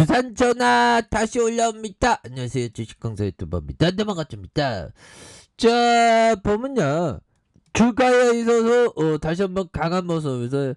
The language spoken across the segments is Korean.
주산 전화 다시 올라옵니다. 안녕하세요. 주식강사 유튜버입니다. 네, 반갑습니다. 자, 보면요. 주가에 있어서 다시 한번 강한 모습에서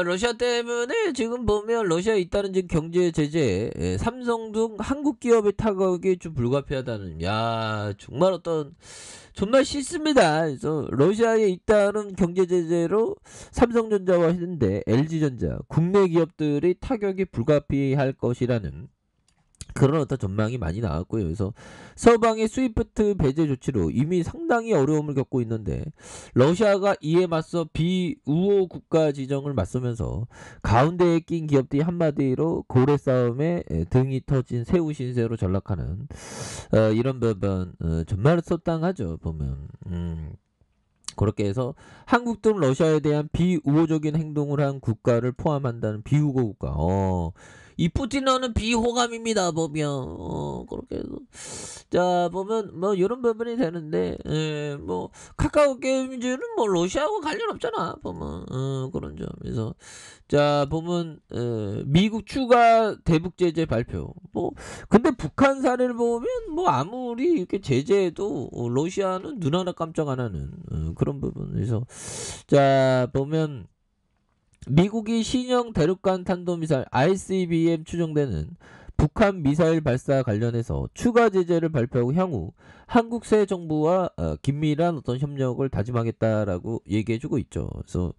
러시아 때문에 지금 보면 러시아에 잇따른 지금 경제 제재, 삼성 등 한국 기업의 타격이 좀 불가피하다는, 야, 정말 정말 싫습니다. 그래서 러시아에 잇따른 경제 제재로 삼성전자와 현대, LG전자, 국내 기업들이 타격이 불가피할 것이라는 그런 어떤 전망이 많이 나왔고요. 그래서 서방의 스위프트 배제 조치로 이미 상당히 어려움을 겪고 있는데, 러시아가 이에 맞서 비우호 국가 지정을 맞서면서 가운데에 낀 기업들이 한마디로 고래 싸움에 등이 터진 새우 신세로 전락하는 이런 부분, 정말 속상하죠 보면. 그렇게 해서 한국 등 러시아에 대한 비우호적인 행동을 한 국가를 포함한다는 비우호 국가. 이 푸틴어는 비호감입니다 보면. 그렇게 해서 자 보면 뭐 이런 부분이 되는데, 뭐 카카오 게임즈는 뭐 러시아하고 관련 없잖아 보면. 그런 점에서 자 보면 미국 추가 대북 제재 발표. 뭐 근데 북한 사례를 보면 뭐 아무리 이렇게 제재해도 러시아는 눈 하나 깜짝 안 하는 그런 부분에서 자 보면 미국이 신형 대륙간 탄도미사일 ICBM 추정되는 북한 미사일 발사 관련해서 추가 제재를 발표하고 향후 한국 새 정부와 긴밀한 어떤 협력을 다짐하겠다라고 얘기해주고 있죠. 그래서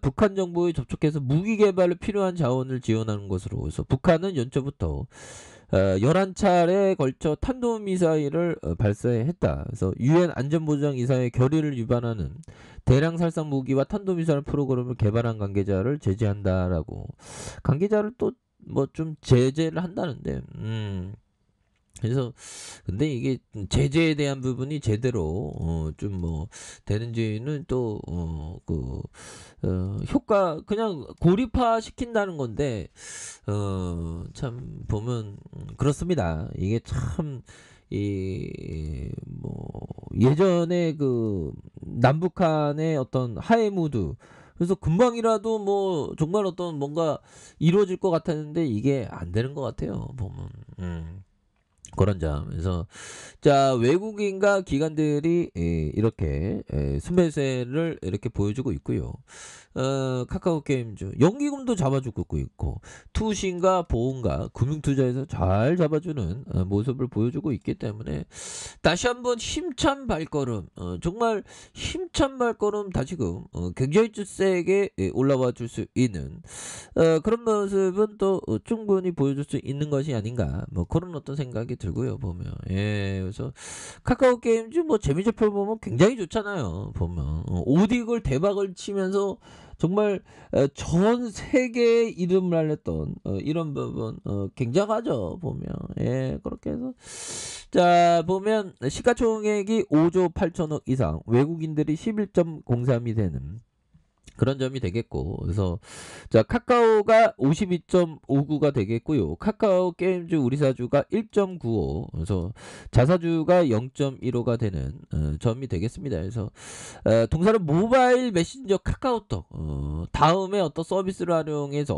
북한 정부에 접촉해서 무기 개발에 필요한 자원을 지원하는 것으로, 그래서 북한은 연초부터 11차례에 걸쳐 탄도미사일을 발사했다. 그래서 유엔 안전보장이사의 결의를 위반하는 대량 살상 무기와 탄도미사일 프로그램을 개발한 관계자를 제재한다라고, 관계자를 또 뭐 좀 제재를 한다는데, 그래서 근데 이게 제재에 대한 부분이 제대로 좀 뭐 되는지는 또 효과 그냥 고립화 시킨다는 건데, 참 보면 그렇습니다. 이게 참 이 뭐 예전에 그 남북한의 어떤 화해 무드, 그래서 금방이라도 뭐 정말 어떤 뭔가 이루어질 것 같았는데 이게 안 되는 것 같아요 보면. 그런 점에서 자 외국인과 기관들이 이렇게 순매세를 이렇게 보여주고 있고요. 카카오 게임즈 연기금도 잡아주고 있고, 투신과 보험과 금융투자에서 잘 잡아주는 모습을 보여주고 있기 때문에 다시 한번 힘찬 발걸음, 정말 힘찬 발걸음 다시금 굉장히 좀 세게 올라와 줄 수 있는 그런 모습은 또 충분히 보여줄 수 있는 것이 아닌가, 뭐 그런 어떤 생각이 들고요 보면. 그래서 카카오 게임즈 뭐 재미지표 보면 굉장히 좋잖아요 보면. 오딕을 대박을 치면서 정말 전 세계의 이름을 알렸던 이런 부분 굉장하죠 보면. 그렇게 해서 자 보면 시가총액이 5조 8천억 이상, 외국인들이 11.03이 되는 그런 점이 되겠고, 그래서 자 카카오가 52.59가 되겠고요. 카카오 게임즈 우리사주가 1.95, 그래서 자사주가 0.15가 되는 점이 되겠습니다. 그래서 동사는 모바일 메신저 카카오톡, 다음에 어떤 서비스를 활용해서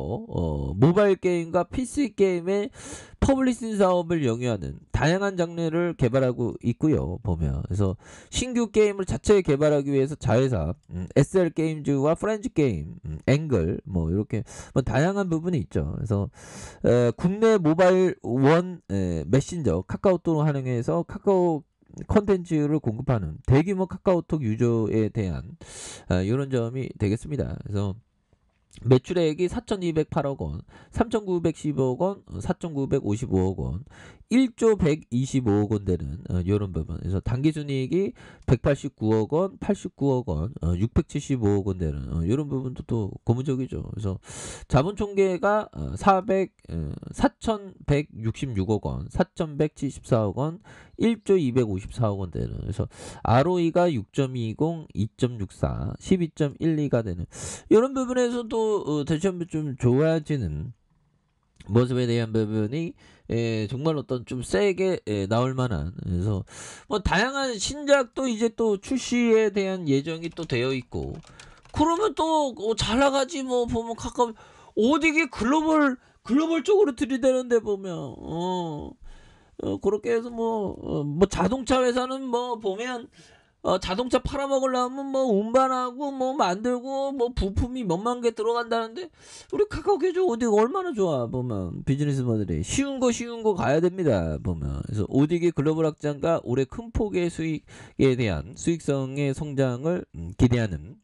모바일 게임과 PC 게임의 퍼블리싱 사업을 영위하는 다양한 장르를 개발하고 있고요 보면. 그래서 신규 게임을 자체 개발하기 위해서 자회사 SL 게임즈와 프렌즈 게임, 앵글 뭐 이렇게 뭐 다양한 부분이 있죠. 그래서 국내 모바일 원 메신저 카카오톡을 활용해서 카카오 콘텐츠를 공급하는 대규모 카카오톡 유저에 대한 이런 점이 되겠습니다. 그래서 매출액이 4,208억 원, 3,910억 원, 4,955억 원, 1조 125억 원 되는 이런 부분. 그래서 당기순이익이 189억 원, 89억 원, 675억 원 되는 이런 부분도 또 고무적이죠. 그래서 자본총계가 4,166억 원, 4,174억 원, 1조 254억 원 되는. 그래서 ROE가 6.20, 2.64, 12.12가 되는 이런 부분에서도 다시 한번 좀 좋아지는 모습에 대한 부분이 정말 어떤 좀 세게 나올 만한. 그래서 뭐 다양한 신작도 이제 또 출시에 대한 예정이 또 되어 있고, 그러면 또 잘 나가지 뭐 보면 가까운 오딕이 글로벌 쪽으로 들이대는데 보면 그렇게 해서 뭐 자동차 회사는 뭐 보면 자동차 팔아먹으려면 뭐 운반하고 뭐 만들고 뭐 부품이 몇만 개 들어간다는데 우리 카카오게주 오딕 얼마나 좋아 보면 비즈니스 모델이 쉬운 거 가야 됩니다 보면. 그래서 오딕이 글로벌 확장과 올해 큰 폭의 수익에 대한 수익성의 성장을 기대하는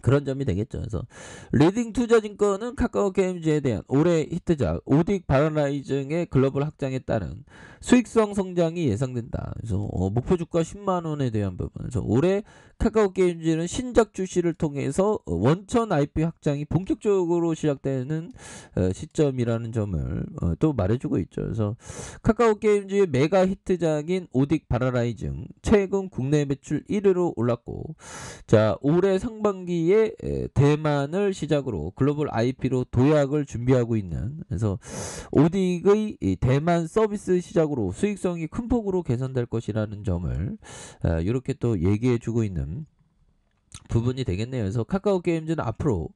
그런 점이 되겠죠. 그래서 리딩 투자증권은 카카오 게임즈에 대한 올해 히트작 오딕 바라라이징의 글로벌 확장에 따른 수익성 성장이 예상된다. 그래서 목표 주가 10만 원에 대한 부분. 그래서 올해 카카오 게임즈는 신작 출시를 통해서 원천 IP 확장이 본격적으로 시작되는 시점이라는 점을 또 말해주고 있죠. 그래서 카카오 게임즈의 메가 히트작인 오딕 바라라이징 최근 국내 매출 1위로 올랐고, 자 올해 상반기에 대만을 시작으로 글로벌 IP로 도약을 준비하고 있는, 그래서 오딕의 대만 서비스 시작으로 수익성이 큰 폭으로 개선될 것이라는 점을 이렇게 또 얘기해주고 있는 부분이 되겠네요. 그래서 카카오 게임즈는 앞으로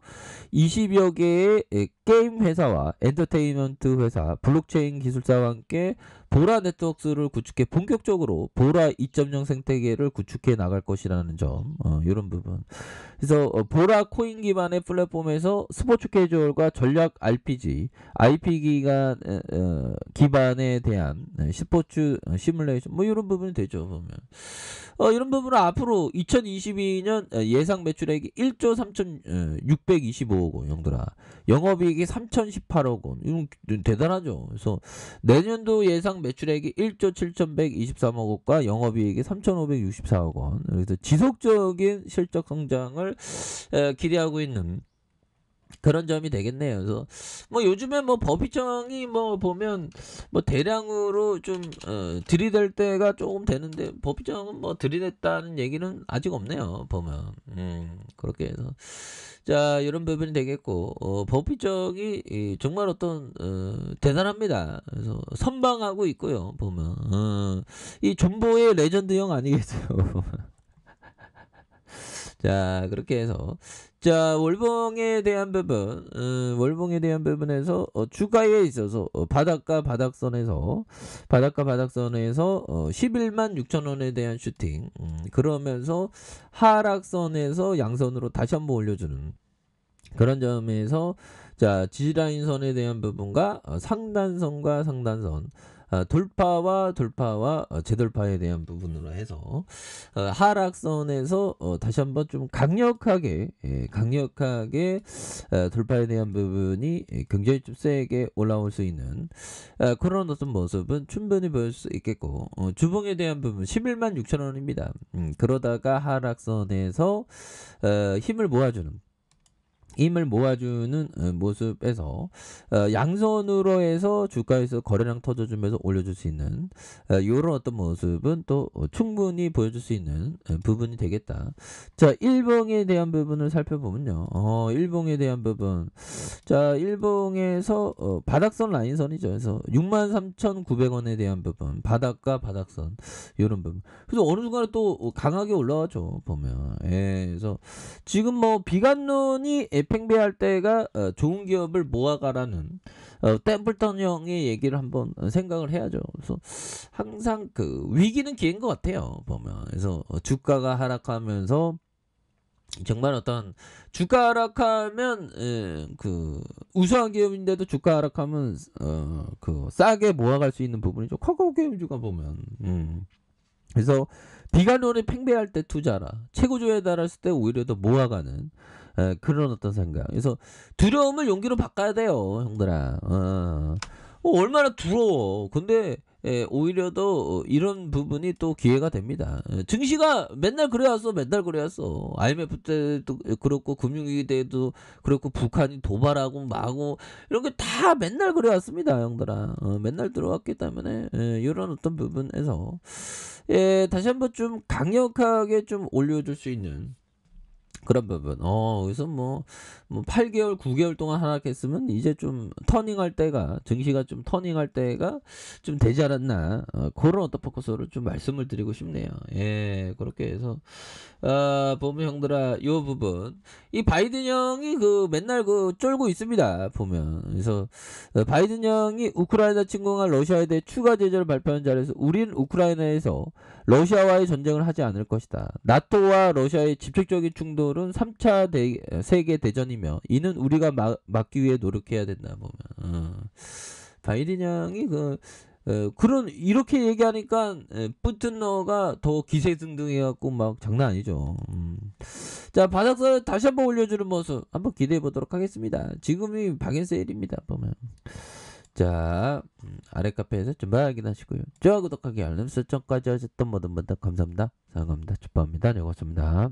20여 개의 게임 회사와 엔터테인먼트 회사, 블록체인 기술사와 함께 보라 네트워크를 구축해 본격적으로 보라 2.0 생태계를 구축해 나갈 것이라는 점, 이런 부분. 그래서 보라 코인 기반의 플랫폼에서 스포츠 캐주얼과 전략 RPG, IP 기반에 대한 스포츠 시뮬레이션 뭐 이런 부분이 되죠 보면. 이런 부분은 앞으로 2022년 예상 매출액이 1조 3,625억 원 정도라, 영업이익이 3,018억 원, 이건 대단하죠. 그래서 내년도 예상 매출액이 1조 7,123억 원과 영업이익이 3,564억 원, 그래서 지속적인 실적 성장을 기대하고 있는 그런 점이 되겠네요. 그래서 뭐 요즘에 뭐 법인청이 뭐 보면 뭐 대량으로 좀 들이댈 때가 조금 되는데, 법인청은 뭐 들이댔다는 얘기는 아직 없네요 보면. 그렇게 해서 자 이런 부분이 되겠고, 법인청이 정말 어떤 대단합니다. 그래서 선방하고 있고요 보면. 이 존보의 레전드형 아니겠어요 보면. 자 그렇게 해서 자 월봉에 대한 부분, 월봉에 대한 부분에서 주가에 있어서 바닥과 바닥선에서 11만 6천 원에 대한 슈팅, 그러면서 하락선에서 양선으로 다시 한번 올려주는 그런 점에서 자 지지라인 선에 대한 부분과 상단선과 상단선, 돌파와 재돌파에 대한 부분으로 해서 하락선에서 다시 한번 좀 강력하게 돌파에 대한 부분이 굉장히 좀 세게 올라올 수 있는 그런 어떤 모습은 충분히 보일 수 있겠고, 주봉에 대한 부분 11만 6천 원입니다. 그러다가 하락선에서 힘을 모아주는 모습에서 양선으로 해서 주가에서 거래량 터져주면서 올려줄 수 있는 이런 어떤 모습은 또 충분히 보여줄 수 있는 부분이 되겠다. 자 일봉에 대한 부분을 살펴보면요, 일봉에 대한 부분, 자 일봉에서 바닥선 라인선이죠. 그래서 63,900원에 대한 부분, 바닥과 바닥선 이런 부분. 그래서 어느 순간에 또 강하게 올라와죠 보면. 그래서 지금 뭐 비관론이 팽배할 때가 좋은 기업을 모아가라는 템플턴 형의 얘기를 한번 생각을 해야죠. 그래서 항상 그 위기는 기회인 것 같아요 보면. 그래서 주가가 하락하면서 정말 어떤 주가 하락하면 그 우수한 기업인데도 주가 하락하면 그 싸게 모아갈 수 있는 부분이죠 카카오 게임즈가 보면. 그래서 비관론이 팽배할 때 투자라, 최고조에 달했을 때 오히려 더 모아가는 그런 어떤 생각. 그래서 두려움을 용기로 바꿔야 돼요 형들아. 얼마나 두려워. 근데 오히려 더 이런 부분이 또 기회가 됩니다. 증시가 맨날 그래왔어. IMF 때도 그렇고 금융위기 때도 그렇고 북한이 도발하고 마고 이런 게 다 맨날 그래왔습니다 형들아. 맨날 들어왔기 때문에 이런 어떤 부분에서 다시 한번 좀 강력하게 좀 올려줄 수 있는 그런 부분. 그래서 뭐 8개월, 9개월 동안 하락했으면 이제 좀 터닝할 때가 증시가 좀 터닝할 때가 좀 되지 않았나. 그런 어떤 포커스로 좀 말씀을 드리고 싶네요. 예. 그렇게 해서 보면 형들아 요 부분 이 바이든 형이 그 맨날 그 쫄고 있습니다. 보면. 그래서 바이든 형이 우크라이나 침공한 러시아에 대해 추가 제재를 발표한 자리에서 우리는 우크라이나에서 러시아와의 전쟁을 하지 않을 것이다. 나토와 러시아의 직접적인 충돌은 3차 세계 대전이며 이는 우리가 막기 위해 노력해야 된다. 보면 바이든 형이 그런 이렇게 얘기하니까 푸틴러가 더 기세등등해갖고 막 장난 아니죠. 자, 바닥서 다시 한번 올려주는 모습 한번 기대해 보도록 하겠습니다. 지금이 박앤세일입니다. 보면. 자, 아래 카페에서 좀 확인하시고요. 좋아요, 구독하기, 알림 설정까지 하셨던 모든 분들 감사합니다. 사랑합니다. 축복합니다. 네, 고맙습니다.